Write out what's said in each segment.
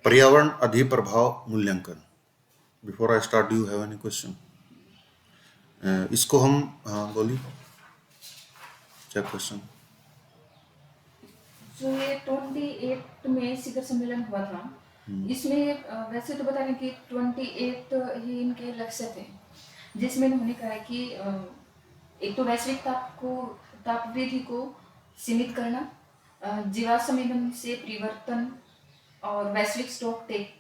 पर्यावरण अधिप्रभाव मूल्यांकन। Before I start, do you have any question? इसको हम, हाँ बोलिए, क्या क्वेश्चन? जो ये 28 में शिखर सम्मेलन हुआ था, इसमें वैसे तो बता रहे कि 28 ही इनके लक्ष्य थे, जिसमें उन्होंने कहा है कि एक तो वैश्विक ताप वृद्धि को सीमित करना, जीवाश्म ईंधन से परिवर्तन और वैश्विक स्टॉक टेक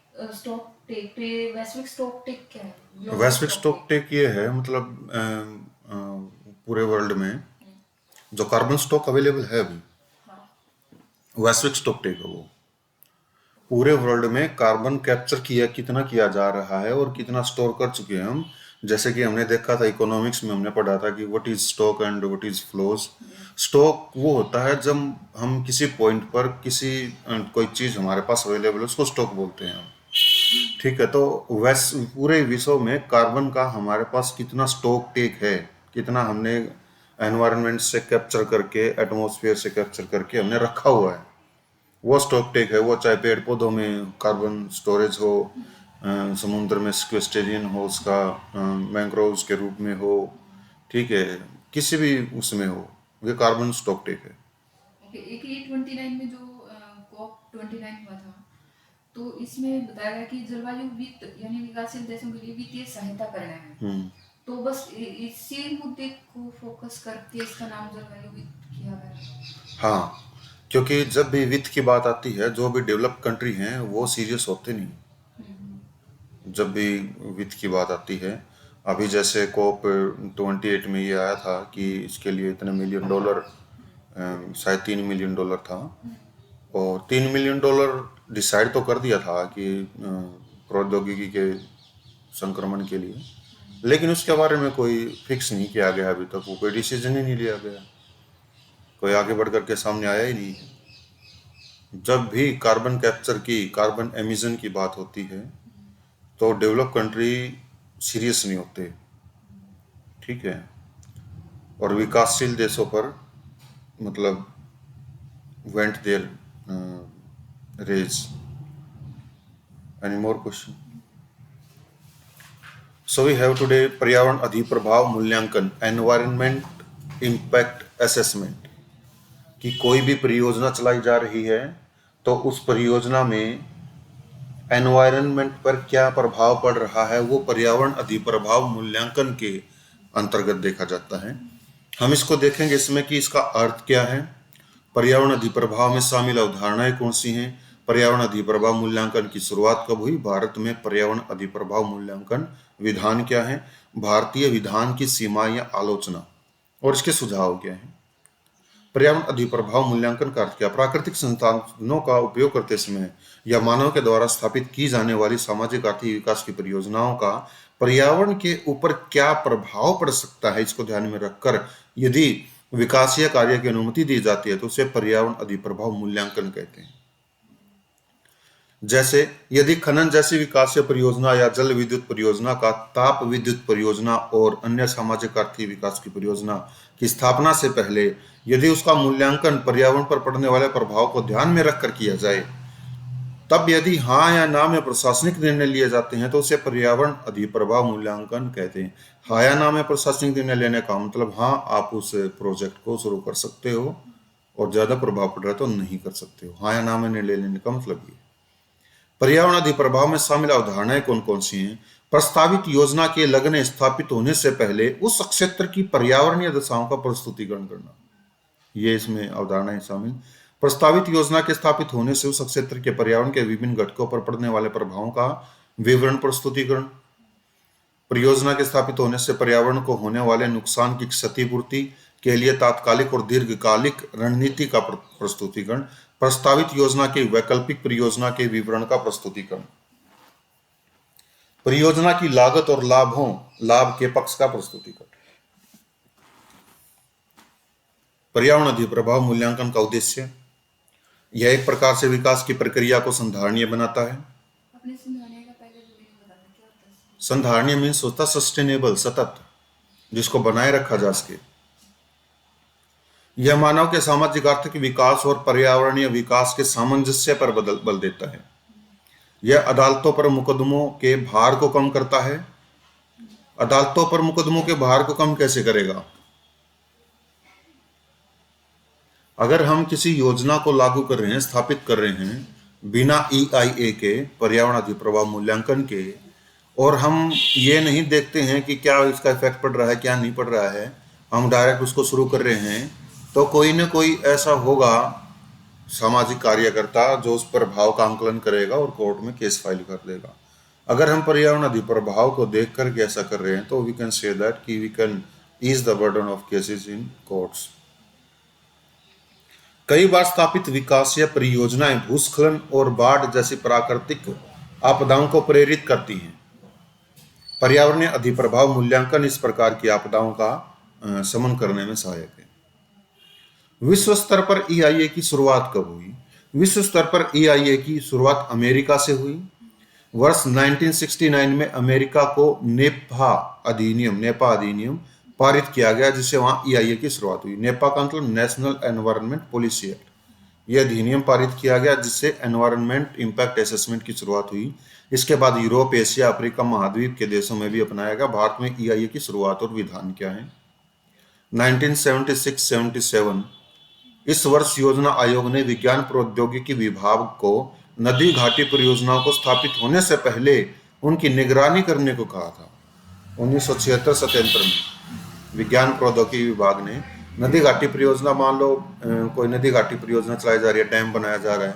वैश्विक स्टॉक टेक क्या है? वैश्विक स्टॉक टेक ये है, मतलब पूरे वर्ल्ड में जो कार्बन स्टॉक अवेलेबल है अभी, वैश्विक स्टॉक टेक है वो। पूरे वर्ल्ड में कार्बन कैप्चर कितना किया जा रहा है और कितना स्टोर कर चुके हैं हम। जैसे कि हमने देखा था, इकोनॉमिक्स में हमने पढ़ा था कि what is stock and what is flows. Stock वो होता है जब हम किसी पॉइंट पर कोई चीज हमारे पास अवेलेबल है, उसको स्टॉक बोलते हैं हम। ठीक है, तो पूरे विश्व में कार्बन का हमारे पास कितना स्टॉक टेक है, कितना हमने एनवायरनमेंट से कैप्चर करके, एटमॉस्फेयर से कैप्चर करके हमने रखा हुआ है, वो स्टॉक टेक है। वो चाहे पेड़ पौधों में कार्बन स्टोरेज हो, समुद्र में सिक्वेस्टेरियन हो, उसका मैंग्रोव्स के रूप में हो, ठीक है, किसी भी उसमें हो, ये कार्बन स्टॉक टेक है। एक ये 29 में जो COP29 हुआ था, तो इसमें बताया गया कि जलवायु वित्त यानी विकासशील देशों के लिए वित्तीय सहायता करना है। तो बस इसी मुद्दे को फोकस करके इसका नाम जलवायु वित्त किया गया। हाँ, क्योंकि जब भी वित्त की बात आती है, जो भी डेवलप कंट्री हैं वो सीरियस होते नहीं जब भी वित्त की बात आती है। अभी जैसे COP28 में ये आया था कि इसके लिए इतने $1 मिलियन, शायद $3 मिलियन था, और $3 मिलियन डिसाइड तो कर दिया था कि प्रौद्योगिकी के संक्रमण के लिए, लेकिन उसके बारे में कोई फिक्स नहीं किया गया अभी तक, वो कोई डिसीजन ही नहीं लिया गया, कोई आगे बढ़ करके सामने आया ही नहीं है। जब भी कार्बन कैप्चर की, कार्बन एमिशन की बात होती है, तो डेवलप कंट्री सीरियस नहीं होते, ठीक है, और विकासशील देशों पर मतलब vent their rage. Any more question? So we have today पर्यावरण अधिप्रभाव मूल्यांकन, एनवायरनमेंट इम्पैक्ट असेसमेंट। कि कोई भी परियोजना चलाई जा रही है तो उस परियोजना में एनवायरनमेंट पर क्या प्रभाव पड़ रहा है, वो पर्यावरण अधिप्रभाव मूल्यांकन के अंतर्गत देखा जाता है। हम इसको देखेंगे इसमें कि इसका अर्थ क्या है, पर्यावरण अधिप्रभाव में शामिल अवधारणाएं कौन सी हैं, पर्यावरण अधिप्रभाव मूल्यांकन की शुरुआत कब हुई, भारत में पर्यावरण अधिप्रभाव मूल्यांकन विधान क्या है, भारतीय विधान की सीमा या आलोचना और इसके सुझाव क्या है। पर्यावरण अधिप्रभाव मूल्यांकन का अर्थ क्या? प्राकृतिक संसाधनों का उपयोग करते समय या मानव के द्वारा स्थापित की जाने वाली सामाजिक आर्थिक विकास की परियोजनाओं का पर्यावरण के ऊपर क्या प्रभाव पड़ सकता है, इसको ध्यान में रखकर यदि विकासीय कार्य की अनुमति दी जाती है तो उसे पर्यावरण अधिप्रभाव मूल्यांकन कहते हैं। जैसे यदि खनन जैसी विकासीय परियोजना या जल विद्युत परियोजना का ताप विद्युत परियोजना और अन्य सामाजिक आर्थिक विकास की परियोजना की स्थापना से पहले यदि उसका मूल्यांकन पर्यावरण पर पड़ने वाले प्रभाव को ध्यान में रखकर किया जाए, तब यदि हाँ या ना में प्रशासनिक निर्णय लिए जाते हैं तो उसे पर्यावरण अधिप्रभाव मूल्यांकन कहते हैं। हाँ या ना में प्रशासनिक निर्णय लेने का मतलब, हाँ आप उस प्रोजेक्ट को शुरू कर सकते हो और ज्यादा प्रभाव पड़ रहा है तो नहीं कर सकते हो। हाँ या ना में निर्णय लेने का मतलब ये। पर्यावरण अधिप्रभाव में शामिल अवधारणाएं कौन कौन सी हैं? प्रस्तावित योजना के लगने स्थापित होने से पहले उस क्षेत्र की पर्यावरणीय दशाओं का प्रस्तुतिकरण करना, ये इसमें अवधारणाएं शामिल। प्रस्तावित योजना के स्थापित होने से उस क्षेत्र के पर्यावरण के विभिन्न घटकों पर पड़ने वाले प्रभावों का विवरण प्रस्तुतिकरण। परियोजना के स्थापित होने से पर्यावरण को होने वाले नुकसान की क्षतिपूर्ति के लिए तात्कालिक और दीर्घकालिक रणनीति का प्रस्तुतिकरण। प्रस्तावित योजना के वैकल्पिक परियोजना के विवरण का प्रस्तुतिकरण। परियोजना की लागत और लाभ के पक्ष का प्रस्तुतिकरण। पर्यावरण अधिप्रभाव मूल्यांकन का उद्देश्य, यह एक प्रकार से विकास की प्रक्रिया को संधारणीय बनाता है। संधारणीय मीन्स होता सस्टेनेबल, सतत, जिसको बनाए रखा जा सके। यह मानव के सामाजिक आर्थिक विकास और पर्यावरणीय विकास के सामंजस्य पर बल देता है। यह अदालतों पर मुकदमों के भार को कम करता है। अदालतों पर मुकदमों के भार को कम कैसे करेगा? अगर हम किसी योजना को लागू कर रहे हैं, स्थापित कर रहे हैं बिना EIA के, पर्यावरण अधिप्रभाव मूल्यांकन के, और हम ये नहीं देखते हैं कि क्या इसका इफेक्ट पड़ रहा है क्या नहीं पड़ रहा है, हम डायरेक्ट उसको शुरू कर रहे हैं, तो कोई ना कोई ऐसा होगा सामाजिक कार्यकर्ता जो उस प्रभाव का आंकलन करेगा और कोर्ट में केस फाइल कर देगा। अगर हम पर्यावरण अधिप्रभाव को देख करके ऐसा कर रहे हैं तो वी कैन से दैट कि we can ease the burden of cases in courts. कई बार स्थापित विकासीय परियोजनाएं भूस्खलन और बाढ़ जैसी प्राकृतिक आपदाओं को प्रेरित करती हैं। पर्यावरणीय अधिप्रभाव मूल्यांकन इस प्रकार की आपदाओं का शमन करने में सहायक है। विश्व स्तर पर EIA की शुरुआत कब हुई? विश्व स्तर पर EIA की शुरुआत अमेरिका से हुई। वर्ष 1969 में अमेरिका को नेपा अधिनियम पारित किया गया, जिससे वहां EIA की शुरुआत हुई। नेपा का मतलब नेशनल एनवायरनमेंट पॉलिसी एक्ट। यह अधिनियम पारित किया गया जिससे एनवायरनमेंट इम्पैक्ट असेसमेंट की शुरुआत हुई। इसके बाद यूरोप, एशिया, अफ्रीका महाद्वीप के देशों में भी अपनाया गया। भारत में EIA की शुरुआत और विधान क्या है? 1976-77 इस वर्ष योजना आयोग ने विज्ञान प्रौद्योगिकी विभाग को नदी घाटी परियोजनाओं को स्थापित होने से पहले उनकी निगरानी करने को कहा था। 1976-77 में विज्ञान प्रौद्योगिकी विभाग ने नदी घाटी परियोजना, मान लो कोई नदी घाटी परियोजना चलाई जा रही है, डैम बनाया जा रहा है,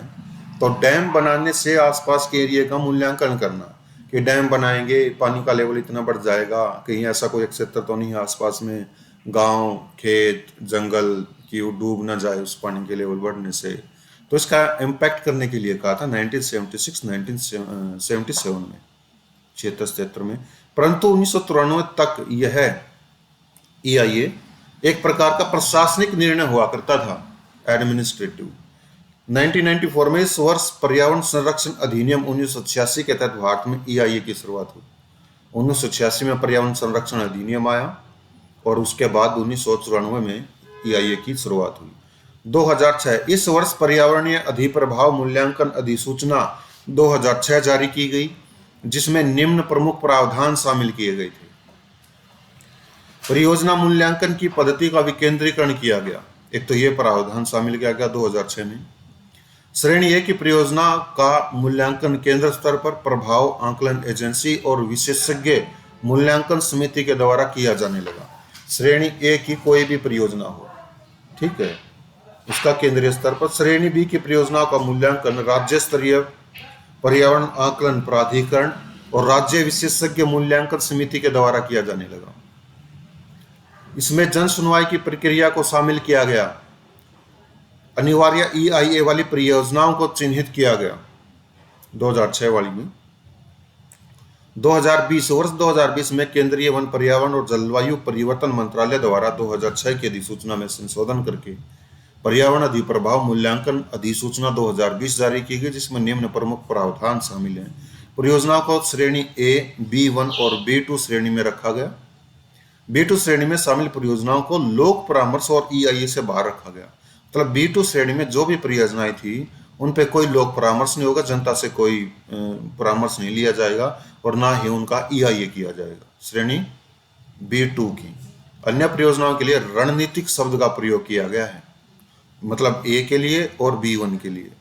तो डैम बनाने से आसपास के एरिया का मूल्यांकन करना कि डैम बनाएंगे पानी का लेवल इतना बढ़ जाएगा, कहीं ऐसा कोई क्षेत्र तो नहीं है आसपास में, गांव, खेत, जंगल कि वो डूब ना जाए उस पानी के लेवल बढ़ने से। तो इसका इम्पैक्ट करने के लिए कहा था 1976-1977 में, 76-77 में। परंतु 1993 तक यह EIA एक प्रकार का प्रशासनिक निर्णय हुआ करता था, एडमिनिस्ट्रेटिव। 1994 में इस वर्ष पर्यावरण संरक्षण अधिनियम 1986 के तहत भारत में EIA की शुरुआत हुई। 1986 में पर्यावरण संरक्षण अधिनियम आया और उसके बाद 1994 में EIA की शुरुआत हुई। 2006 इस वर्ष पर्यावरणीय अधिप्रभाव मूल्यांकन अधिसूचना 2006 जारी की गई, जिसमें निम्न प्रमुख प्रावधान शामिल किए गए थे। परियोजना मूल्यांकन की पद्धति का विकेंद्रीकरण किया गया। एक तो ये प्रावधान शामिल किया गया 2006 में। श्रेणी ए की परियोजना का मूल्यांकन केंद्र स्तर पर प्रभाव आंकलन एजेंसी और विशेषज्ञ मूल्यांकन समिति के द्वारा किया जाने लगा। श्रेणी ए की कोई भी परियोजना हो, ठीक है, उसका केंद्रीय स्तर पर। श्रेणी बी की परियोजना का मूल्यांकन राज्य स्तरीय पर्यावरण आंकलन प्राधिकरण और राज्य विशेषज्ञ मूल्यांकन समिति के द्वारा किया जाने लगा। इसमें जन सुनवाई की प्रक्रिया को शामिल किया गया। अनिवार्य EIA वाली परियोजनाओं को चिन्हित किया गया 2006 वाली में। 2020 में केंद्रीय वन, पर्यावरण और जलवायु परिवर्तन मंत्रालय द्वारा 2006 की अधिसूचना में संशोधन करके पर्यावरण अधिप्रभाव मूल्यांकन अधिसूचना 2020 जारी की गई, जिसमें निम्न प्रमुख प्रावधान शामिल हैं। परियोजनाओं को श्रेणी A, B1 और B2 श्रेणी में रखा गया। B2 श्रेणी में शामिल परियोजनाओं को लोक परामर्श और EIA से बाहर रखा गया। मतलब B2 श्रेणी में जो भी परियोजनाएं थी उन पे कोई लोक परामर्श नहीं होगा, जनता से कोई परामर्श नहीं लिया जाएगा और ना ही उनका EIA किया जाएगा। श्रेणी B2 की अन्य परियोजनाओं के लिए रणनीतिक शब्द का प्रयोग किया गया है, मतलब A के लिए और B1 के लिए।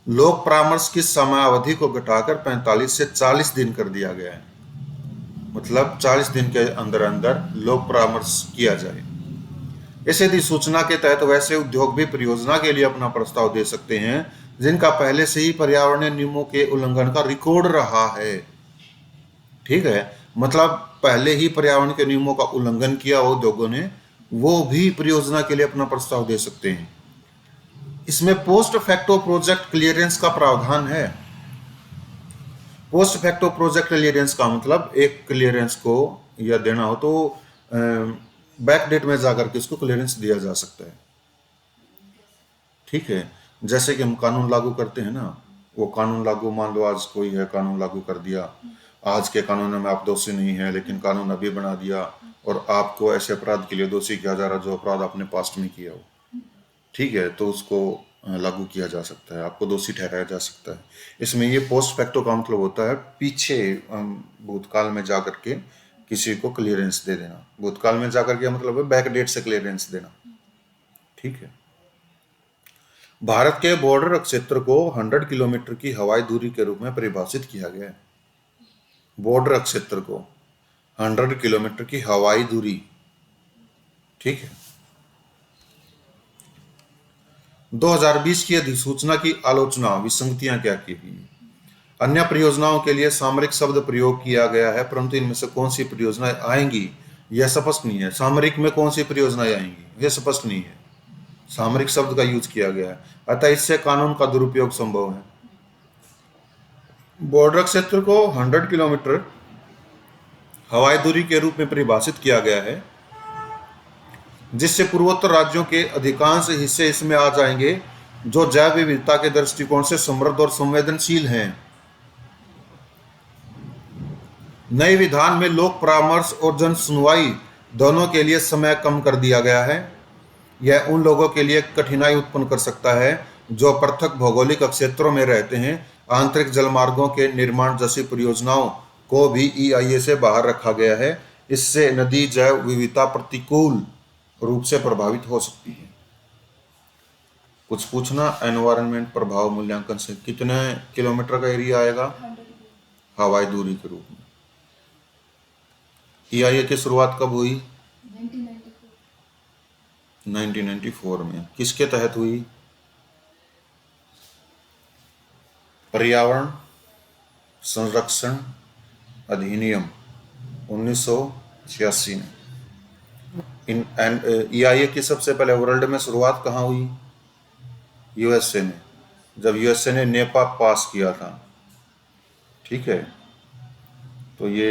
लोक परामर्श की समयावधि को घटाकर 45 से 40 दिन कर दिया गया है, मतलब 40 दिन के अंदर अंदर लोक परामर्श किया जाए। इस अधिसूचना के तहत वैसे उद्योग भी परियोजना के लिए अपना प्रस्ताव दे सकते हैं जिनका पहले से ही पर्यावरणीय नियमों के उल्लंघन का रिकॉर्ड रहा है। ठीक है, मतलब पहले ही पर्यावरण के नियमों का उल्लंघन किया उद्योगों ने, वो भी परियोजना के लिए अपना प्रस्ताव दे सकते हैं। इसमें पोस्ट फैक्टो प्रोजेक्ट क्लियरेंस का प्रावधान है। पोस्ट फैक्टो प्रोजेक्ट क्लियरेंस का मतलब एक क्लियरेंस को या देना हो तो बैक डेट में जाकर के इसको क्लियरेंस दिया जा सकता है। ठीक है, जैसे कि हम कानून लागू करते हैं ना, वो कानून लागू, मान लो आज कोई है कानून लागू कर दिया, आज के कानून में आप दोषी नहीं है लेकिन कानून अभी बना दिया और आपको ऐसे अपराध के लिए दोषी किया जा रहा जो अपराध आपने पास्ट में किया हो। ठीक है, तो उसको लागू किया जा सकता है, आपको दोषी ठहराया जा सकता है। इसमें ये पोस्ट फैक्टो का मतलब होता है पीछे भूतकाल में जाकर के किसी को क्लियरेंस दे देना। भूतकाल में जाकर के मतलब है बैक डेट से क्लियरेंस देना। ठीक है। भारत के बॉर्डर क्षेत्र को 100 किलोमीटर की हवाई दूरी के रूप में परिभाषित किया गया है। बॉर्डर क्षेत्र को 100 किलोमीटर की हवाई दूरी। ठीक है। 2020 की अधिसूचना की आलोचना, विसंगतियां क्या की गई? अन्य परियोजनाओं के लिए सामरिक शब्द प्रयोग किया गया है, परंतु इनमें से कौन सी परियोजनाएं आएंगी यह स्पष्ट नहीं है। सामरिक में कौन सी परियोजनाएं आएंगी यह स्पष्ट नहीं है। सामरिक शब्द का यूज किया गया है, अतः इससे कानून का दुरुपयोग संभव है। बॉर्डर क्षेत्र को 100 किलोमीटर हवाई दूरी के रूप में परिभाषित किया गया है, जिससे पूर्वोत्तर राज्यों के अधिकांश हिस्से इसमें आ जाएंगे जो जैव विविधता के दृष्टिकोण से समृद्ध और संवेदनशील हैं। नए विधान में लोक परामर्श और जन सुनवाई दोनों के लिए समय कम कर दिया गया है। यह उन लोगों के लिए कठिनाई उत्पन्न कर सकता है जो पृथक भौगोलिक क्षेत्रों में रहते हैं। आंतरिक जलमार्गों के निर्माण जैसी परियोजनाओं को भी EIA से बाहर रखा गया है। इससे नदी जैव विविधता प्रतिकूल रूप से प्रभावित हो सकती है। कुछ पूछना एनवायरनमेंट प्रभाव मूल्यांकन से कितने किलोमीटर का एरिया आएगा 100 हवाई दूरी के रूप में? EIA की शुरुआत कब हुई? 1994 में। किसके तहत हुई? पर्यावरण संरक्षण अधिनियम 1986 में। EIA की सबसे पहले वर्ल्ड में शुरुआत कहाँ हुई? USA में, जब USA ने नेपा पास किया था। ठीक है। तो ये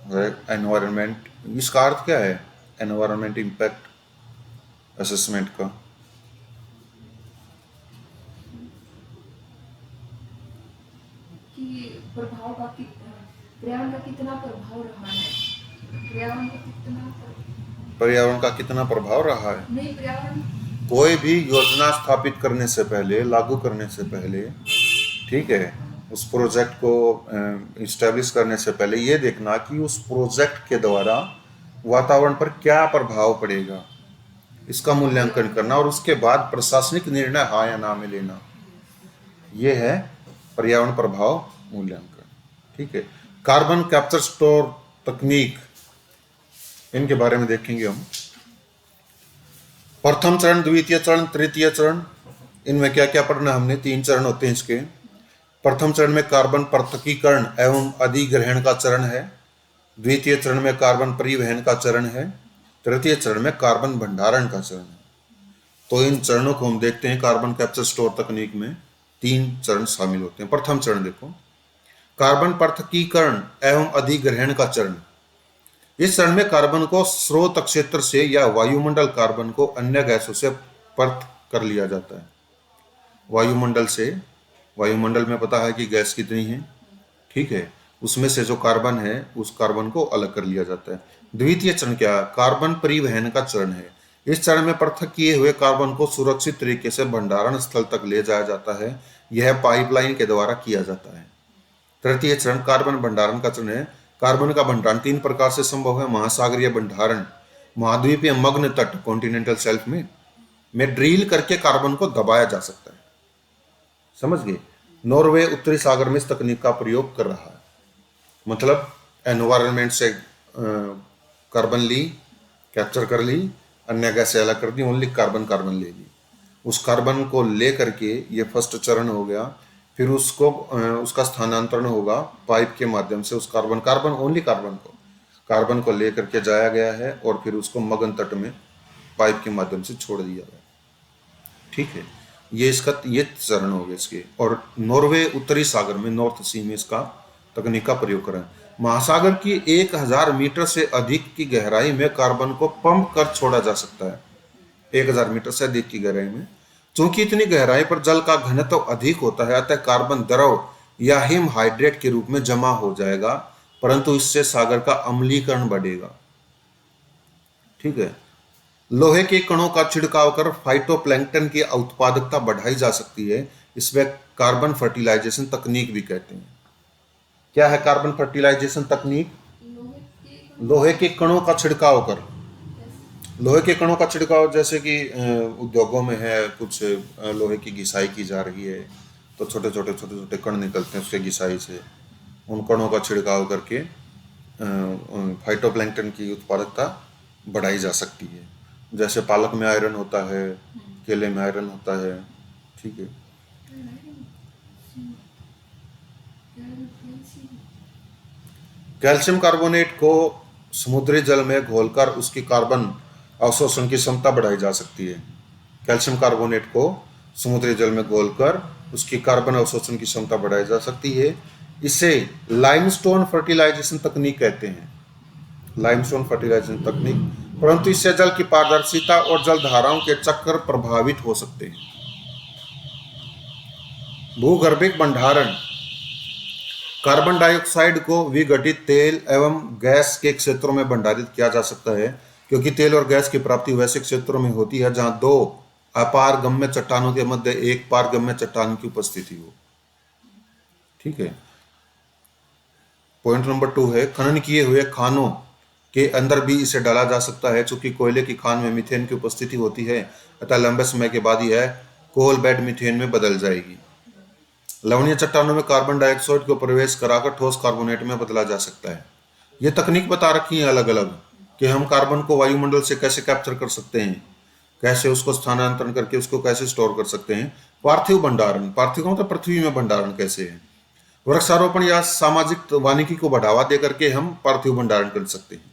है एनवायरनमेंट। इसका अर्थ क्या है एनवायरनमेंट इम्पैक्ट असेसमेंट का? कि प्रभाव का पर्यावरण का कितना प्रभाव रहा है, पर्यावरण का कितना प्रभाव रहा है? नहीं, पर्यावरण कोई भी योजना स्थापित करने से पहले, लागू करने से पहले, ठीक है, उस प्रोजेक्ट को इस्टेब्लिश करने से पहले ये देखना कि उस प्रोजेक्ट के द्वारा वातावरण पर क्या प्रभाव पड़ेगा, इसका मूल्यांकन करना और उसके बाद प्रशासनिक निर्णय हाँ या ना में लेना। ये है पर्यावरण प्रभाव मूल्यांकन। ठीक है। कार्बन कैप्चर स्टोर तकनीक, इनके बारे में देखेंगे हम। प्रथम चरण, द्वितीय चरण, तृतीय चरण, इनमें क्या क्या पढ़ना हमने? 3 चरण होते हैं इसके। प्रथम चरण में कार्बन पृथक्कीकरण एवं अधिग्रहण का चरण है। द्वितीय चरण में कार्बन परिवहन का चरण है। तृतीय चरण में कार्बन भंडारण का चरण है। तो इन चरणों को हम देखते हैं। कार्बन कैप्चर स्टोर तकनीक में 3 चरण शामिल होते हैं। प्रथम चरण देखो, कार्बन पृथक्कीकरण एवं अधिग्रहण का चरण। इस चरण में कार्बन को स्रोत क्षेत्र से या वायुमंडल कार्बन को अन्य गैसों से पृथक कर लिया जाता है। वायुमंडल से, वायुमंडल में पता है कि गैस कितनी है, ठीक है, उसमें से जो कार्बन है उस कार्बन को अलग कर लिया जाता है। द्वितीय चरण क्या है? कार्बन परिवहन का चरण है। इस चरण में पृथक किए हुए कार्बन को सुरक्षित तरीके से भंडारण स्थल तक ले जाया जाता है। यह पाइपलाइन के द्वारा किया जाता है। तृतीय चरण कार्बन भंडारण का चरण है। कार्बन का भंडारण 3 प्रकार से संभव है। महासागरीय भंडारण, महाद्वीपीय मग्न तट कॉन्टिनेंटल शेल्फ में ड्रिल करके कार्बन को दबाया जा सकता है। समझ गए? नॉर्वे उत्तरी सागर में इस तकनीक का प्रयोग कर रहा है। मतलब एनवायरनमेंट से कार्बन ली, कैप्चर कर ली, अन्य गैस से अलग कर दी, ओनली कार्बन ले ली। उस कार्बन को ले करके, ये फर्स्ट चरण हो गया। फिर उसको उसका स्थानांतरण होगा पाइप के माध्यम से। उस कार्बन को ले करके जाया गया है और फिर उसको मगन तट में पाइप के माध्यम से छोड़ दिया गया। ठीक है, ये चरण हो गए इसके। और नॉर्वे उत्तरी सागर में, नॉर्थ सी में इसका तकनीक का प्रयोग करें। महासागर की 1000 मीटर से अधिक की गहराई में कार्बन को पंप कर छोड़ा जा सकता है। 1000 मीटर से अधिक की गहराई में। चूंकि इतनी गहराई पर जल का घनत्व अधिक होता है, अतः कार्बन द्रव या हिम हाइड्रेट के रूप में जमा हो जाएगा, परंतु इससे सागर का अम्लीकरण बढ़ेगा। ठीक है, लोहे के कणों का छिड़काव कर फाइटोप्लैंक्टन की उत्पादकता बढ़ाई जा सकती है। इसमें कार्बन फर्टिलाइजेशन तकनीक भी कहते हैं। क्या है कार्बन फर्टिलाइजेशन तकनीक? लोहे के कणों का छिड़काव कर, लोहे के कणों का छिड़काव, जैसे कि उद्योगों में है कुछ लोहे की घिसाई की जा रही है, तो छोटे छोटे कण निकलते हैं उसके घिसाई से, उन कणों का छिड़काव करके फाइटोप्लैंक्टन की उत्पादकता बढ़ाई जा सकती है। जैसे पालक में आयरन होता है, केले में आयरन होता है, ठीक है। कैल्शियम कार्बोनेट को समुद्री जल में घोलकर उसकी कार्बन अवशोषण की क्षमता बढ़ाई जा सकती है। कैल्शियम कार्बोनेट को समुद्री जल में घोलकर उसकी कार्बन अवशोषण की क्षमता बढ़ाई जा सकती है। इसे लाइमस्टोन फर्टिलाइजेशन तकनीक कहते हैं, लाइमस्टोन फर्टिलाइजेशन तकनीक। परंतु इससे जल की पारदर्शिता और जल धाराओं के चक्र प्रभावित हो सकते हैं। भूगर्भिक भंडारण, कार्बन डाइऑक्साइड को विघटित तेल एवं गैस के क्षेत्रों में भंडारित किया जा सकता है, क्योंकि तेल और गैस की प्राप्ति वैसे क्षेत्रों में होती है जहां दो अपारगम्य चट्टानों के मध्य एक पारगम्य चट्टान की उपस्थिति हो। ठीक है। पॉइंट नंबर 2 है, खनन किए हुए खानों के अंदर भी इसे डाला जा सकता है। चूंकि कोयले की खान में मीथेन की उपस्थिति होती है, अतः लंबे समय के बाद यह कोल बेड मीथेन में बदल जाएगी। लवणीय चट्टानों में कार्बन डाइऑक्साइड को प्रवेश कराकर ठोस कार्बोनेट में बदला जा सकता है। ये तकनीक बता रखी है अलग अलग कि हम कार्बन को वायुमंडल से कैसे कैप्चर कर सकते हैं, कैसे उसको स्थानांतरण करके उसको कैसे स्टोर कर सकते हैं। पार्थिव भंडारण, पार्थिव मतलब पृथ्वी में भंडारण कैसे है। वृक्षारोपण या सामाजिक वानिकी को बढ़ावा दे करके हम पार्थिव भंडारण कर सकते हैं।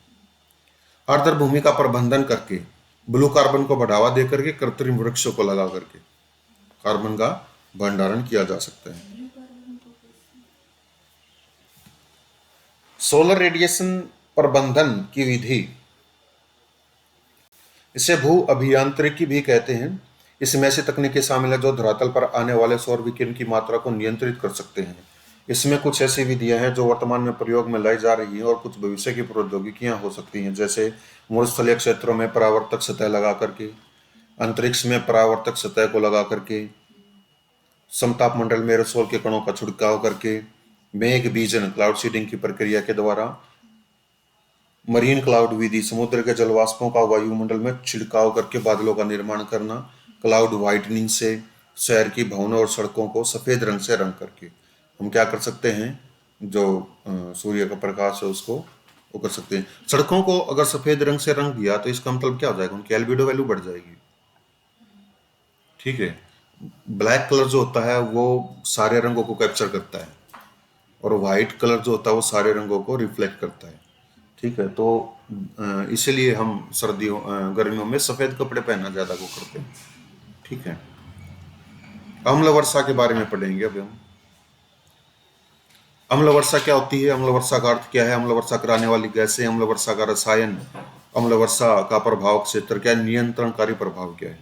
आर्द्र भूमि का प्रबंधन करके, ब्लू कार्बन को बढ़ावा दे करके, कृत्रिम वृक्षों को लगा करके कार्बन का भंडारण किया जा सकता है। सोलर रेडिएशन प्रबंधन की विधि, इसे भू अभियांत्रिकी भी कहते हैं। इसमें ऐसी तकनीकें शामिल है जो धरातल पर आने वाले सौर विकिरण की मात्रा को नियंत्रित कर सकते हैं। इसमें कुछ ऐसी विधियां हैं जो वर्तमान में प्रयोग में लाई जा रही हैं और कुछ भविष्य की प्रौद्योगिकियां हो सकती हैं, जैसे मरुस्थलीय क्षेत्रों में परावर्तक सतह लगा करके, अंतरिक्ष में परावर्तक सतह को लगा करके, समताप मंडल में एरोसोल के कणों का छिड़काव करके, मेघ बीजन क्लाउड सीडिंग की प्रक्रिया के द्वारा, मरीन क्लाउड विधि समुद्र के जलवाष्पों का वायुमंडल में छिड़काव करके बादलों का निर्माण करना, क्लाउड व्हाइटनिंग से शहर की भवनों और सड़कों को सफेद रंग से रंग करके हम क्या कर सकते हैं, जो सूर्य का प्रकाश है उसको वो कर सकते हैं। सड़कों को अगर सफेद रंग से रंग दिया तो इसका मतलब क्या हो जाएगा, उनकी एल्बिडो वैल्यू बढ़ जाएगी। ठीक है। ब्लैक कलर जो होता है वो सारे रंगों को कैप्चर करता है और व्हाइट कलर जो होता है वो सारे रंगों को रिफ्लेक्ट करता है। ठीक है। तो इसीलिए हम सर्दियों गर्मियों में सफेद कपड़े पहनना ज्यादा वो करते हैं। ठीक है। अम्ल वर्षा के बारे में पढ़ेंगे अब हम। अम्ल वर्षा क्या होती है, अम्ल वर्षा का अर्थ क्या है, अम्ल वर्षा कराने वाली गैसें, अम्ल वर्षा का रसायन, अम्ल वर्षा का प्रभाव क्षेत्र क्या है, नियंत्रणकारी प्रभाव क्या है।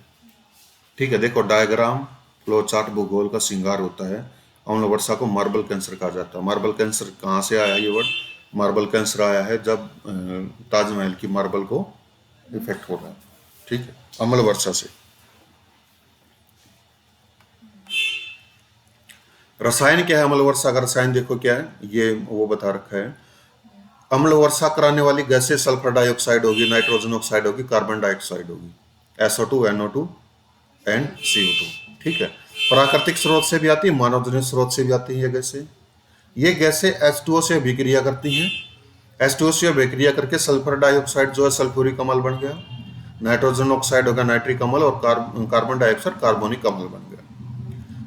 ठीक है। देखो डायग्राम, फ्लो चार्ट भूगोल का श्रृंगार होता है। अम्ल वर्षा को मार्बल कैंसर कहा जाता है। मार्बल कैंसर कहाँ से आया ये वर्ड? मार्बल कैंसर आया है जब ताजमहल की मार्बल को इफेक्ट हो रहा है। ठीक है। अम्ल वर्षा से। रसायन क्या है अम्ल वर्षा का? रसायन देखो क्या है, ये वो बता रखा है। अम्ल वर्षा कराने वाली गैसें सल्फर डाइऑक्साइड होगी, नाइट्रोजन ऑक्साइड होगी, कार्बन डाइऑक्साइड होगी, SO2, NO2 एंड CO2। ठीक है। प्राकृतिक स्रोत से भी आती है, मानवजन्य स्रोत से भी आती है ये गैसें। ये गैसें H2O से अभिक्रिया करती हैं। H2O से अभिक्रिया करके सल्फर डाइऑक्साइड जो है सल्फ्यूरिक अम्ल बन गया, नाइट्रोजन ऑक्साइड होगा नाइट्रिक अम्ल और कार्बन डाइऑक्साइड कार्बोनिक अम्ल बन गया।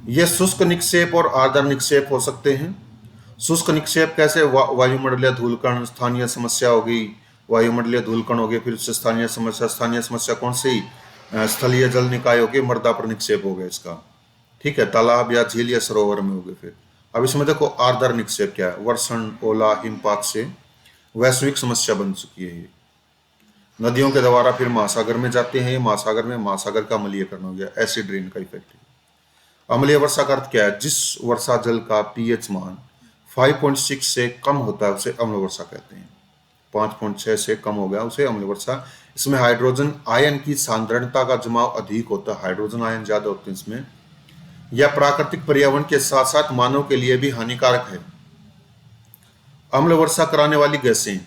ये शुष्क निक्षेप और आर्द्र निक्षेप हो सकते हैं। शुष्क निक्षेप कैसे? वायुमंडलीय धूलकण, स्थानीय समस्या होगी, वायुमंडलीय धूलकण हो गए, फिर उससे स्थानीय समस्या कौन सी? स्थलीय जल निकाय हो गए, मृदा पर निक्षेप हो गया इसका। ठीक है। तालाब या झील या सरोवर में हो गए। फिर अब इसमें देखो आर्द्र निक्षेप क्या है, वर्षण, ओला, हिमपात से वैश्विक समस्या बन चुकी है ये। नदियों के द्वारा फिर महासागर में जाते हैं, महासागर में महासागर का अम्लीयकरण हो गया, एसिड रेन का इफेक्ट है। अम्लीय वर्षा का अर्थ क्या है? जिस वर्षा जल का pH मान 5.6 से कम होता है उसे अम्ल वर्षा कहते हैं। 5.6 से कम हो गया उसे अम्ल वर्षा। इसमें हाइड्रोजन आयन की सांद्रता का जमाव अधिक होता है, हाइड्रोजन आयन ज्यादा होते हैं इसमें। यह प्राकृतिक पर्यावरण के साथ साथ मानव के लिए भी हानिकारक है। अम्ल वर्षा कराने वाली गैसें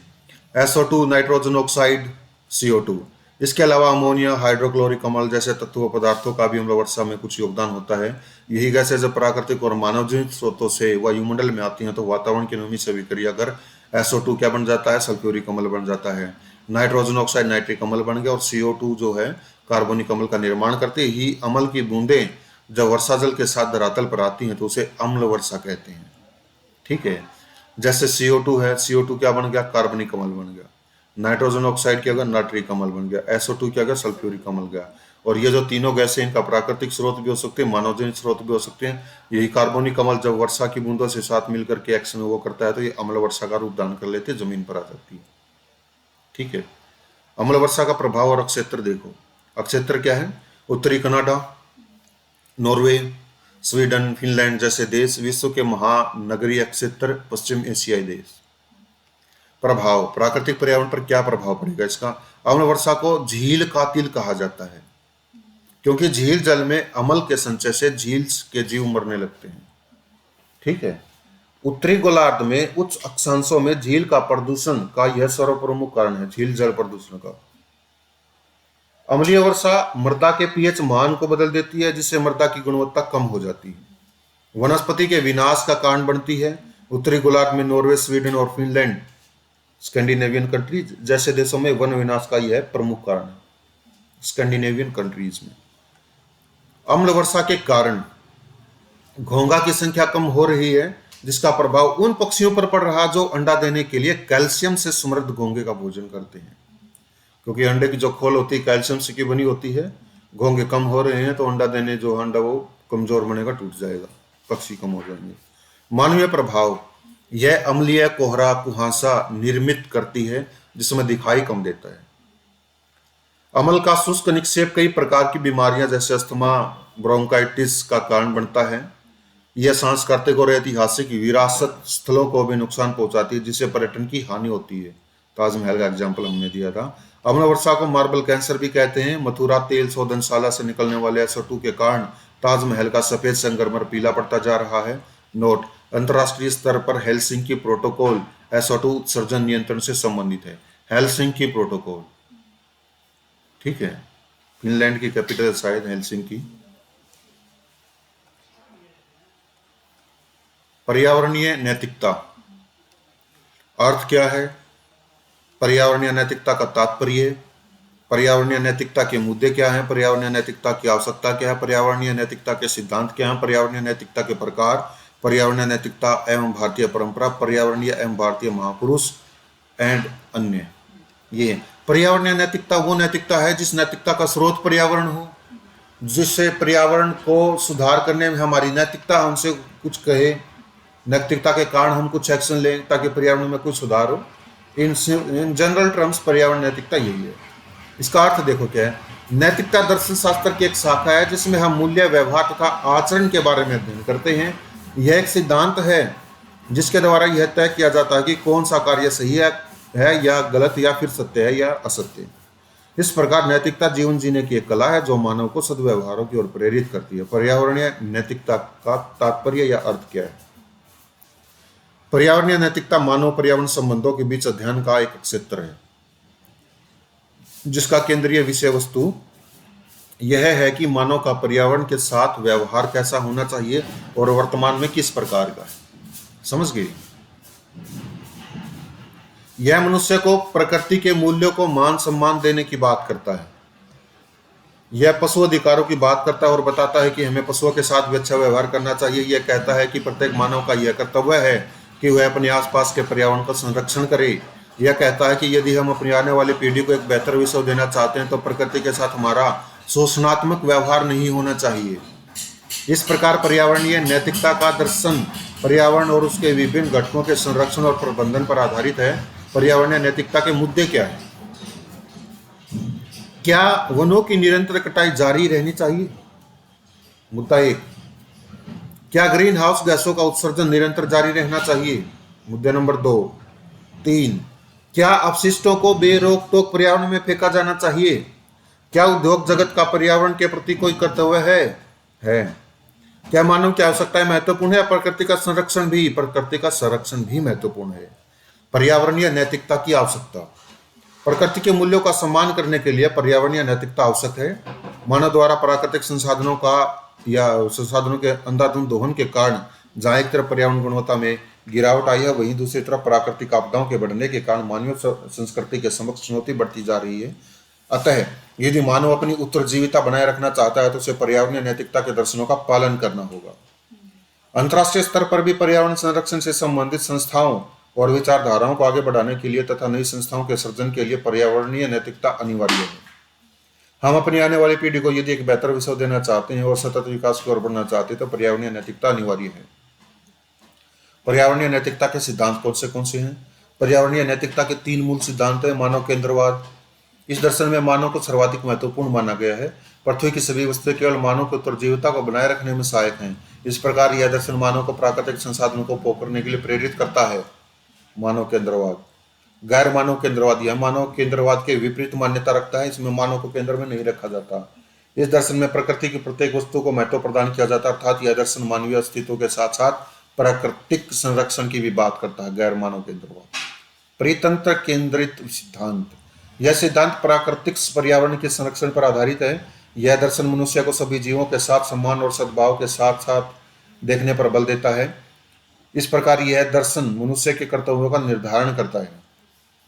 SO2, नाइट्रोजन ऑक्साइड, CO2। इसके अलावा अमोनिया, हाइड्रोक्लोरिक अम्ल जैसे तत्व पदार्थों का भी अम्ल वर्षा में कुछ योगदान होता है। यही गैसें जब प्राकृतिक और मानव जनित स्रोतों से वायुमंडल में आती हैं तो वातावरण की नमी से विक्रिया कर SO2 क्या बन जाता है, सल्फ्यूरिक अम्ल बन जाता है। नाइट्रोजन ऑक्साइड नाइट्रिक अम्ल बन गया और CO2 जो है कार्बोनिक अम्ल का निर्माण करते ही अम्ल की बूंदें जब वर्षा जल के साथ धरातल पर आती हैं तो उसे अम्ल वर्षा कहते हैं। ठीक है, जैसे CO2 है, CO2 क्या बन गया, कार्बनिक अम्ल बन गया। नाइट्रोजन ऑक्साइड क्या गया, नाइट्रिक अम्ल बन गया। SO2 क्या गया, सल्फ्यूरिक अम्ल गया। और ये जो तीनों गैसें इनका प्राकृतिक स्रोत भी हो सकते हैं, मानव जनित स्रोत भी हो सकते हैं। यही कार्बनिक अम्ल जब वर्षा की बूंदों से साथ मिलकर के एक्शन वो करता है तो ये अम्ल वर्षा का रूप धारण कर लेते, जमीन पर आ जाती है। ठीक है, अम्ल वर्षा का प्रभाव और अक्षेत्र देखो। अक्षेत्र क्या है, उत्तरी कनाडा, नॉर्वे, स्वीडन, फिनलैंड जैसे देश विश्व के महानगरीय क्षेत्र, पश्चिम एशियाई देश। प्रभाव, प्राकृतिक पर्यावरण पर क्या प्रभाव पड़ेगा इसका। अम्ल वर्षा को झील कातिल कहा जाता है क्योंकि झील जल में अम्ल के संचय से झील के जीव मरने लगते हैं। ठीक है, उत्तरी गोलार्ध में उच्च अक्षांशों में झील का प्रदूषण का यह सर्वप्रमुख कारण है, झील जल प्रदूषण का। अम्लीय वर्षा मृदा के पीएच मान को बदल देती है जिससे मृदा की गुणवत्ता कम हो जाती है, वनस्पति के विनाश का कारण बनती है। उत्तरी गोलार्ध में नॉर्वे, स्वीडन और फिनलैंड, स्कैंडिनेवियन कंट्रीज जैसे देशों में वन विनाश का यह प्रमुख कारण है, स्कैंडिनेवियन कंट्रीज में। अम्ल वर्षा के कारण घोंघा की संख्या कम हो रही है जिसका प्रभाव उन पक्षियों पर पड़ रहा जो अंडा देने के लिए कैल्शियम से समृद्ध घोंघे का भोजन करते हैं, क्योंकि अंडे की जो खोल होती है कैल्शियम से की बनी होती है। घोंघे कम हो रहे हैं तो अंडा देने जो अंडा वो कमजोर बनेगा, टूट जाएगा, पक्षी कम हो जाएंगे। मानवीय प्रभाव, यह अम्लीय कोहरा कुहासा निर्मित करती है जिसमें दिखाई कम देता है। अम्ल का शुष्क निक्षेप कई प्रकार की बीमारियां जैसे अस्थमा, ब्रोंकाइटिस का कारण बनता है। यह सांस्कृतिक और ऐतिहासिक विरासत स्थलों को भी नुकसान पहुंचाती है जिससे पर्यटन की हानि होती है। ताजमहल का एग्जाम्पल हमने दिया था। अम्ल वर्षा को मार्बल कैंसर भी कहते हैं। मथुरा तेल शोधनशाला से निकलने वाले SO2 के कारण ताजमहल का सफेद संगमरमर पीला पड़ता जा रहा है। नोट, अंतरराष्ट्रीय स्तर पर हेलसिंकी प्रोटोकॉल SO2 उत्सर्जन नियंत्रण से संबंधित है। हेलसिंकी प्रोटोकॉल, ठीक है, फिनलैंड की कैपिटल शायद हेलसिंकी। पर्यावरणीय नैतिकता, अर्थ क्या है, पर्यावरणीय नैतिकता का तात्पर्य, पर्यावरणीय नैतिकता के मुद्दे क्या हैं, पर्यावरणीय नैतिकता की आवश्यकता क्या है, पर्यावरणीय नैतिकता के सिद्धांत क्या हैं, पर्यावरणीय नैतिकता के प्रकार, पर्यावरणीय नैतिकता एवं भारतीय परंपरा, पर्यावरणीय एवं भारतीय महापुरुष एंड अन्य। ये पर्यावरणीय नैतिकता वो नैतिकता है जिस नैतिकता का स्रोत पर्यावरण हो, जिससे पर्यावरण को सुधार करने में हमारी नैतिकता हमसे कुछ कहे, नैतिकता के कारण हम कुछ एक्शन लें ताकि पर्यावरण में कुछ सुधार हो। इन जनरल टर्म्स पर्यावरण नैतिकता यही है। इसका अर्थ देखो क्या है। नैतिकता दर्शन शास्त्र की एक शाखा है जिसमें हम मूल्य, व्यवहार तथा आचरण के बारे में अध्ययन करते हैं। यह एक सिद्धांत है जिसके द्वारा यह तय किया जाता है कि कौन सा कार्य सही है या गलत, या फिर सत्य है या असत्य। इस प्रकार नैतिकता जीवन जीने की एक कला है जो मानव को सद्व्यवहारों की ओर प्रेरित करती है। पर्यावरणीय नैतिकता का तात्पर्य या अर्थ क्या है। पर्यावरणीय नैतिकता मानव पर्यावरण संबंधों के बीच अध्ययन का एक क्षेत्र है जिसका केंद्रीय विषय वस्तु यह है कि मानव का पर्यावरण के साथ व्यवहार कैसा होना चाहिए और वर्तमान में किस प्रकार का है। समझ गए। यह मनुष्य को प्रकृति के मूल्यों को मान सम्मान देने की बात करता है। यह पशु अधिकारों की बात करता है और बताता है कि हमें पशुओं के साथ भी अच्छा व्यवहार करना चाहिए। यह कहता है कि प्रत्येक मानव का यह कर्तव्य है कि वह अपने आसपास के पर्यावरण का संरक्षण करे। यह कहता है कि यदि हम अपनी आने वाली पीढ़ी को एक बेहतर विश्व देना चाहते हैं तो प्रकृति के साथ हमारा शोषणात्मक व्यवहार नहीं होना चाहिए। इस प्रकार पर्यावरणीय नैतिकता का दर्शन पर्यावरण और उसके विभिन्न घटकों के संरक्षण और प्रबंधन पर आधारित है। पर्यावरणीय नैतिकता के मुद्दे क्या है। क्या वनों की निरंतर कटाई जारी रहनी चाहिए, मुद्दा 1। क्या ग्रीन हाउस गैसों का उत्सर्जन निरंतर जारी रहना चाहिए, मुद्दे नंबर 2। 3, क्या अपशिष्टों को बेरोक टोक पर्यावरण में फेंका जाना चाहिए? क्या उद्योग जगत का पर्यावरण के प्रति कोई कर्तव्य है। क्या मानव की आवश्यकताएं महत्वपूर्ण है? प्रकृति का संरक्षण भी महत्वपूर्ण है। पर्यावरणीय नैतिकता की आवश्यकता। प्रकृति के मूल्यों का सम्मान करने के लिए पर्यावरणीय नैतिकता आवश्यक है। मानव द्वारा प्राकृतिक संसाधनों के अंधाधुंध दोहन के कारण जहां एक तरफ पर्यावरण गुणवत्ता में गिरावट आई है, वहीं दूसरी तरफ प्राकृतिक आपदाओं के बढ़ने के कारण मानवीय संस्कृति के समक्ष चुनौती बढ़ती जा रही है। अतः यदि मानव अपनी उत्तरजीविता बनाए रखना चाहता है तो उसे पर्यावरणीय नैतिकता के दर्शनों का पालन करना होगा। अंतर्राष्ट्रीय स्तर पर भी पर्यावरण संरक्षण से संबंधित संस्थाओं और विचारधाराओं को आगे बढ़ाने के लिए तथा नई संस्थाओं के सृजन के लिए पर्यावरणीय नैतिकता अनिवार्य है। हम अपनी आने वाली पीढ़ी को यदि एक बेहतर विश्व देना चाहते हैं और सतत विकास की ओर बढ़ना चाहते हैं तो पर्यावरणीय नैतिकता अनिवार्य है। पर्यावरणीय नैतिकता के सिद्धांत कौन से हैं? पर्यावरणीय नैतिकता के 3 मूल सिद्धांत हैं। मानव केंद्रवाद। इस दर्शन में मानव को सर्वाधिक महत्वपूर्ण माना गया है। पृथ्वी की सभी वस्तुएं केवल मानव की उत्तरजीविता को बनाए रखने में सहायक हैं। इस प्रकार यह दर्शन मानव को प्राकृतिक संसाधनों को उपभोग करने के लिए प्रेरित करता है। मानव केंद्रवाद। गैर मानव केंद्रवाद। यह मानव केंद्रवाद के विपरीत मान्यता रखता है। इसमें मानव को केंद्र में नहीं रखा जाता। इस दर्शन में प्रकृति की प्रत्येक वस्तु को महत्व प्रदान किया जाता है, अर्थात यह दर्शन मानवीय अस्तित्व के साथ साथ प्राकृतिक संरक्षण की भी बात करता है। गैर मानव केंद्रवाद। परितंत्र केंद्रित सिद्धांत। यह सिद्धांत प्राकृतिक पर्यावरण के संरक्षण पर आधारित है। यह दर्शन मनुष्य को सभी जीवों के साथ सम्मान और सद्भाव के साथ साथ देखने पर बल देता है। इस प्रकार यह दर्शन मनुष्य के कर्तव्यों का निर्धारण करता है।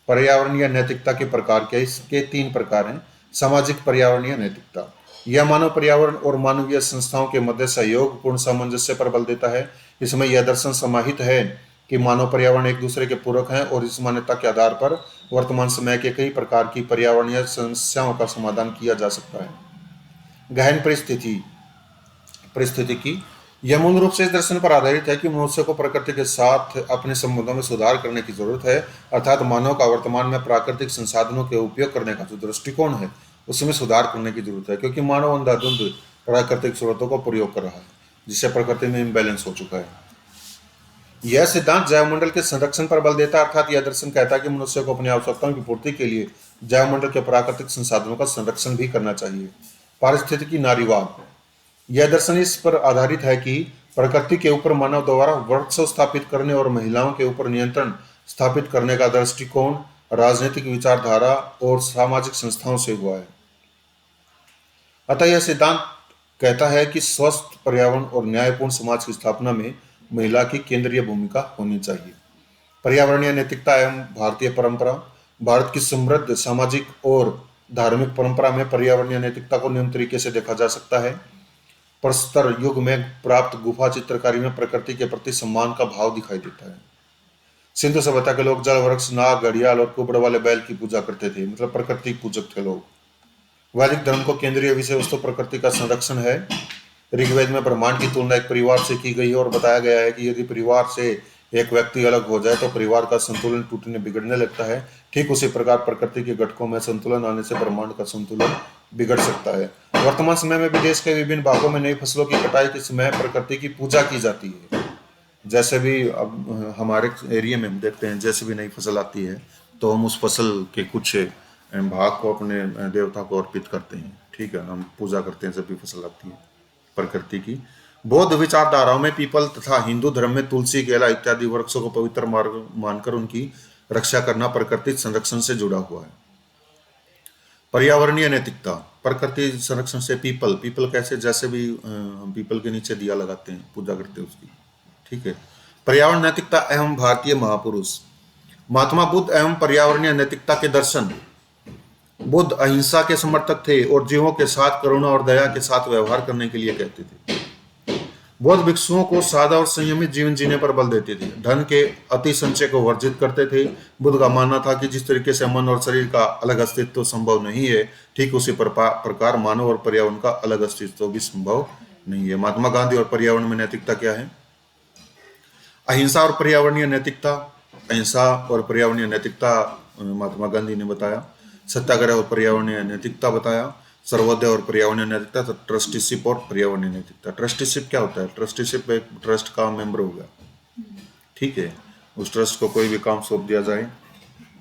पर्यावरणीय नैतिकता के प्रकार क्या? इसके 3 प्रकार हैं। सामाजिक पर्यावरणीय नैतिकता। यह मानव पर्यावरण और मानवीय संस्थाओं के मध्य सहयोग पूर्ण सामंजस्य पर बल देता है। इसमें यह दर्शन समाहित है कि मानव पर्यावरण एक दूसरे के पूरक हैं और इस मान्यता के आधार पर वर्तमान समय के कई प्रकार की पर्यावरणीय समस्याओं का समाधान किया जा सकता है। गहन परिस्थितिकी। यह मूल रूप से इस दर्शन पर आधारित है कि मनुष्य को प्रकृति के साथ अपने संबंधों में सुधार करने की जरूरत है, अर्थात मानव का वर्तमान में प्राकृतिक संसाधनों के उपयोग करने का जो दृष्टिकोण है उसमें सुधार करने की जरूरत है, क्योंकि मानव अंधाधुंध प्राकृतिक स्रोतों का प्रयोग कर रहा है जिससे प्रकृति में इम्बैलेंस हो चुका है। यह सिद्धांत जैवमंडल के संरक्षण पर बल देता है, अर्थात यह दर्शन कहता है कि मनुष्य को अपनी आवश्यकताओं की पूर्ति के लिए जैवमंडल के प्राकृतिक संसाधनों का संरक्षण भी करना चाहिए। पारिस्थितिकी नारीवाद। यह दर्शन इस पर आधारित है कि प्रकृति के ऊपर मानव द्वारा वर्चस्व स्थापित करने और महिलाओं के ऊपर नियंत्रण स्थापित करने का दृष्टिकोण राजनीतिक विचारधारा और सामाजिक संस्थाओं से हुआ है। अतः यह सिद्धांत कहता है कि स्वस्थ पर्यावरण और न्यायपूर्ण समाज की स्थापना में महिला की केंद्रीय भूमिका होनी चाहिए। पर्यावरणीय नैतिकता एवं भारतीय परंपरा। भारत की समृद्ध सामाजिक और धार्मिक परंपरा में पर्यावरणीय नैतिकता को नियम तरीके से देखा जा सकता है। प्रस्तर युग में प्राप्त गुफा चित्रकारी में प्रकृति के प्रति सम्मान का भाव दिखाई देता है। सिंधु सभ्यता के लोग जल, वृक्ष, नाग, घड़ियाल और कुबड़ वाले बैल की पूजा करते थे, मतलब प्रकृति पूजक थे लोग। वैदिक धर्म को केंद्रीय विषय वस्तु प्रकृति का संरक्षण है। ऋग्वेद में ब्रह्मांड की तुलना एक परिवार से की गई है और बताया गया है कि यदि परिवार से एक व्यक्ति अलग हो जाए तो परिवार का संतुलन टूटने बिगड़ने लगता है। ठीक उसी प्रकार प्रकृति के घटकों में संतुलन आने से ब्रह्मांड का संतुलन बिगड़ सकता है। वर्तमान समय में भी देश के विभिन्न भागों में नई फसलों की कटाई के समय प्रकृति की पूजा की जाती है। जैसे भी अब हमारे एरिया में हम देखते हैं, जैसे भी नई फसल आती है तो हम उस फसल के कुछ भाग को अपने देवता को अर्पित करते हैं। ठीक है, हम पूजा करते हैं जब भी फसल आती है प्रकृति की। बौद्ध विचारधाराओं में पीपल तथा हिंदू धर्म में तुलसी, केला इत्यादि वृक्षों को पवित्र मार्ग मानकर उनकी रक्षा करना प्रकृति संरक्षण से जुड़ा हुआ है। पर्यावरणीय नैतिकता। प्रकृति संरक्षण से पीपल कैसे? जैसे भी हम पीपल के नीचे दिया लगाते हैं, पूजा करते हैं उसकी। ठीक है। पर्यावरण नैतिकता एवं भारतीय महापुरुष। महात्मा बुद्ध एवं पर्यावरणीय नैतिकता के दर्शन। बुद्ध अहिंसा के समर्थक थे और जीवों के साथ करुणा और दया के साथ व्यवहार करने के लिए कहते थे। बौद्ध भिक्षुओं को सादा और संयमित जीवन जीने पर बल देते थे। धन के अति संचय को वर्जित करते थे। बुद्ध का मानना था कि जिस तरीके से मन और शरीर का अलग अस्तित्व संभव नहीं है, ठीक उसी प्रकार मानव और पर्यावरण का अलग अस्तित्व भी संभव नहीं है। महात्मा गांधी और पर्यावरण में नैतिकता क्या है? अहिंसा और पर्यावरणीय नैतिकता। अहिंसा और पर्यावरणीय नैतिकता महात्मा गांधी ने बताया। सत्याग्रह और पर्यावरणीय नैतिकता बताया। सर्वोदय और पर्यावरणीय नैतिकता। ट्रस्टीशिप और पर्यावरणीय नैतिकता। ट्रस्टीशिप क्या होता है? ट्रस्टीशिप एक ट्रस्ट का मेंबर हो गया। ठीक है, उस ट्रस्ट को कोई भी काम सौंप दिया जाए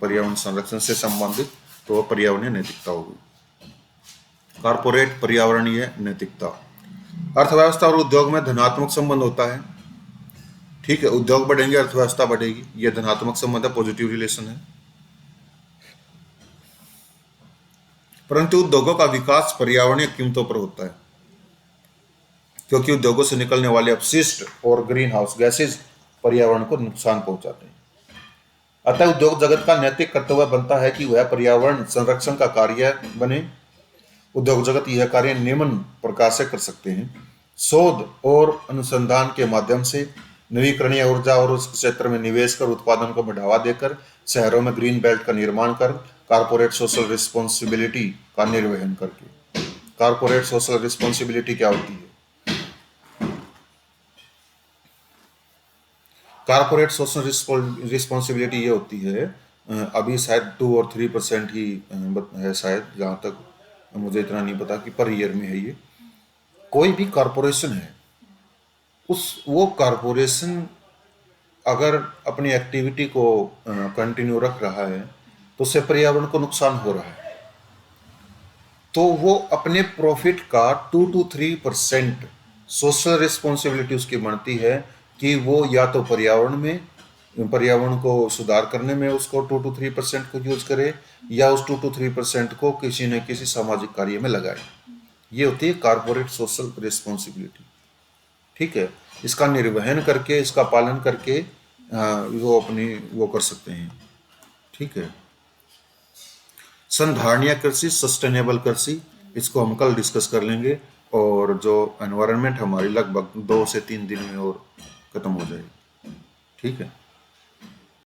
पर्यावरण संरक्षण से संबंधित, तो वह पर्यावरणीय नैतिकता होगी। कारपोरेट पर्यावरणीय नैतिकता, अर्थव्यवस्था और उद्योग में धनात्मक संबंध होता है। ठीक है, उद्योग बढ़ेंगे, अर्थव्यवस्था बढ़ेगी, यह धनात्मक संबंध है, पॉजिटिव रिलेशन है। परंतु उद्योगों का विकास पर्यावरणीय कीमतों पर होता है, क्योंकि उद्योगों से निकलने वाले अपशिष्ट और ग्रीन हाउस गैसेज पर्यावरण को नुकसान पहुंचाते हैं। अतः उद्योग जगत का नैतिक कर्तव्य बनता है कि वह पर्यावरण संरक्षण का कार्य बने। उद्योग जगत यह कार्य निम्न प्रकार से कर सकते हैं: शोध और अनुसंधान के माध्यम से, नवीकरणीय ऊर्जा और उस क्षेत्र में निवेश कर उत्पादन को बढ़ावा देकर, शहरों में ग्रीन बेल्ट का निर्माण कर, कारपोरेट सोशल रिस्पॉन्सिबिलिटी का निर्वहन करके। कारपोरेट सोशल रिस्पॉन्सिबिलिटी क्या होती है? कारपोरेट सोशल रिस्पॉन्सिबिलिटी ये होती है, अभी शायद 2 और 3% ही है शायद, जहाँ तक मुझे इतना नहीं पता कि पर ईयर में है ये। कोई भी कॉरपोरेशन है, वो कॉरपोरेशन अगर अपनी एक्टिविटी को कंटिन्यू रख रहा है तो उससे पर्यावरण को नुकसान हो रहा है, तो वो अपने प्रॉफिट का 2 to 3% सोशल रिस्पॉन्सिबिलिटी उसकी बनती है कि वो या तो पर्यावरण को सुधार करने में उसको 2 to 3% को यूज करे, या उस 2 to 3% को किसी न किसी सामाजिक कार्य में लगाए। ये होती है कारपोरेट सोशल रिस्पॉन्सिबिलिटी। ठीक है, इसका निर्वहन करके, इसका पालन करके वो कर सकते हैं। ठीक है, संधारणीय कृषि, सस्टेनेबल कृषि, इसको हम कल डिस्कस कर लेंगे। और जो एनवायरनमेंट हमारी लगभग 2 से 3 दिन में और खत्म हो जाएगी। ठीक है।